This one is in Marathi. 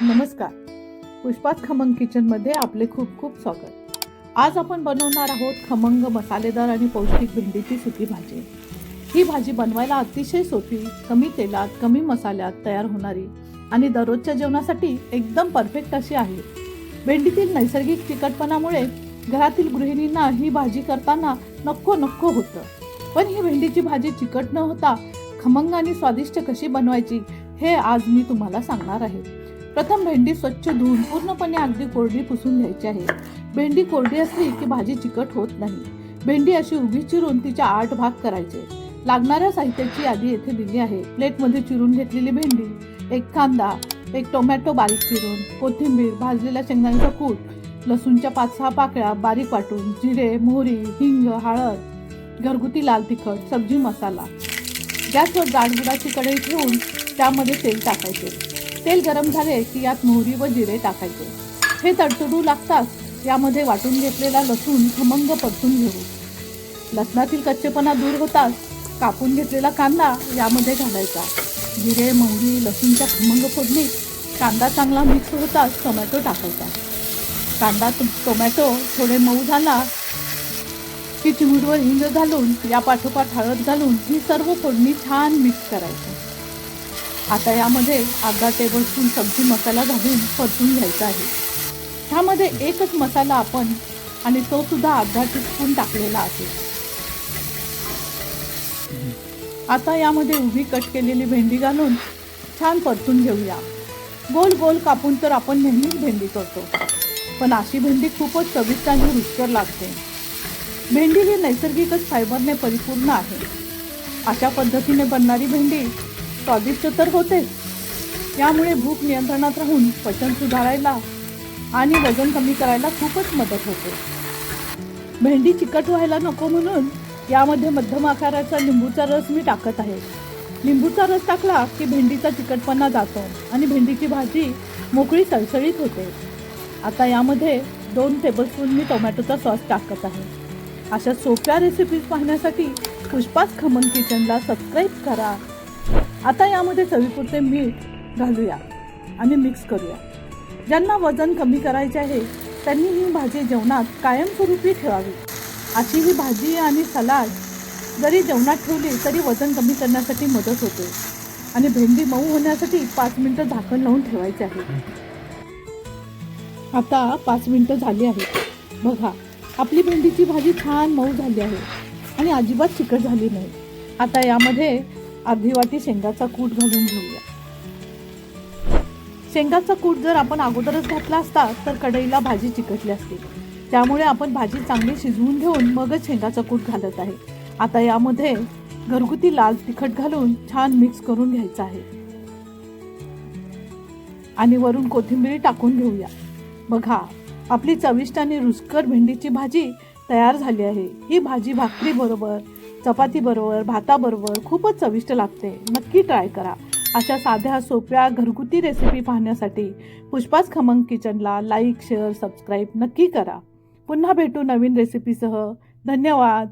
नमस्कार. पुष्पाच खमंग किचनमध्ये आपले खूप खूप स्वागत. आज आपण बनवणार आहोत खमंग मसालेदार आणि पौष्टिक भेंडीची सुकी भाजी. ही भाजी बनवायला अतिशय सोपी, कमी तेलात कमी मसाल्यात तयार होणारी आणि दररोजच्या जेवणासाठी एकदम परफेक्ट अशी आहे. भेंडीतील नैसर्गिक तिखटपणामुळे घरातील गृहिणींना ही भाजी करताना नको नको होतं. पण ही भेंडीची भाजी चिकट न होता खमंग आणि स्वादिष्ट कशी बनवायची हे आज मी तुम्हाला सांगणार आहे. प्रथम भेंडी स्वच्छ धुवून पूर्णपणे अगदी कोरडी पुसून घ्यायची आहे. भेंडी कोरडी असली की भाजी चिकट होत नाही. भेंडी अशी उभी चिरून तिचे 8 भाग करायचे. लागणाऱ्या साहित्याची यादी येथे दिली आहे. प्लेटमध्ये चिरून घेतलेली भेंडी, एक कांदा, एक टोमॅटो बारीक चिरून, कोथिंबीर, भाजलेल्या शेंगदाण्याचा कूट, लसूणच्या 5-6 पाकळ्या बारीक वाटून, जिरे, मोहरी, हिंग, हळद, घरगुती लाल तिखट, सब्जी मसाला. गॅसवर जाड बुडाची कढई ठेवून त्यामध्ये तेल टाकायचे. तेल गरम झाले की यात मोहरी व जिरे टाकायचे. हे तडतडू लागताच यामध्ये वाटून घेतलेला लसूण खमंग परतून घेऊ. लसणातील कच्चेपणा दूर होताच कापून घेतलेला कांदा यामध्ये घालायचा. जिरे, मोहरी, लसूणच्या खमंग फोडणीत कांदा चांगला मिक्स होताच टोमॅटो टाकायचा. कांदा टोमॅटो थोडे मऊ झाला की चिमूटभर हिंग घालून या पाठोपाठ हळद घालून ही सर्व फोडणी छान मिक्स करायची. आता यामध्ये अर्धा टेबलस्पून सब्जी मसाला घालून परतून घ्यायचा आहे. ह्यामध्ये एकच मसाला आपण आणि तो सुद्धा अर्धा टीस्पून टाकलेला आहे. आता यामध्ये उभी कट केलेली भेंडी घालून छान परतून घेऊया. गोल गोल कापून तर आपण नेहमीच भेंडी करतो, पण अशी भेंडी खूपच चविष्ट आणि रुचकर लागते. भेंडी ही नैसर्गिकच फायबरने परिपूर्ण आहे. अशा पद्धतीने बनणारी भेंडी स्वादिष्ट तर होतेच, यामुळे भूक नियंत्रणात राहून पचन सुधारायला आणि वजन कमी करायला खूपच मदत होते. भेंडी चिकट व्हायला नको म्हणून यामध्ये मध्यम आकाराचा लिंबूचा रस मी टाकत आहे. लिंबूचा रस टाकला की भेंडीचा चिकटपणा जातो आणि भेंडीची भाजी मोकळी सळसळीत होते. आता यामध्ये 2 टेबलस्पून मी टोमॅटोचा सॉस टाकत आहे. अशा सोप्या रेसिपीज पाहण्यासाठी पुष्पाच खमंग किचनला सबस्क्राईब करा. आता यामध्ये चवीपुरते मीठ घालूया आणि मिक्स करूया. ज्यांना वजन कमी करायचे आहे त्यांनी ही भाजी जेवणात कायमस्वरूपी ठेवावी. अशी ही भाजी आणि सलाड जरी जेवणात ठेवली तरी वजन कमी करण्यासाठी मदत होते. आणि भेंडी मऊ होण्यासाठी 5 मिनिटं झाकण लावून ठेवायचे आहे. आता 5 मिनिटं झाली आहेत. बघा, आपली भेंडीची भाजी छान मऊ झाली आहे आणि अजिबात चिकट झाली नाही. आता यामध्ये अर्धी वाटी शेंगाचा कूट घालून घेऊया. शेंगाचा कूट जर आपण अगोदरच घातला असता तर कढईला भाजी चिकटली असती. त्यामुळे आपण भाजी चांगली शिजवून घेऊन मगच शेंगाचा कूट घालत आहे. आता यामध्ये घरगुती लाल तिखट घालून छान मिक्स करून घ्यायचं आहे आणि वरून कोथिंबीर टाकून घेऊया. बघा, आपली चविष्ट आणि रुचकर भेंडीची भाजी तयार झाली आहे. ही भाजी भाकरी बरोबर, चपाती बरोबर, भाताबरोबर खूपच चविष्ट लागते. नक्की ट्राय करा. अशा साध्या सोप्या घरगुती रेसिपी पाहण्यासाठी पुष्पाच खमंग किचनला लाईक, शेअर, सबस्क्राईब नक्की करा. पुन्हा भेटू नवीन रेसिपीसह. धन्यवाद.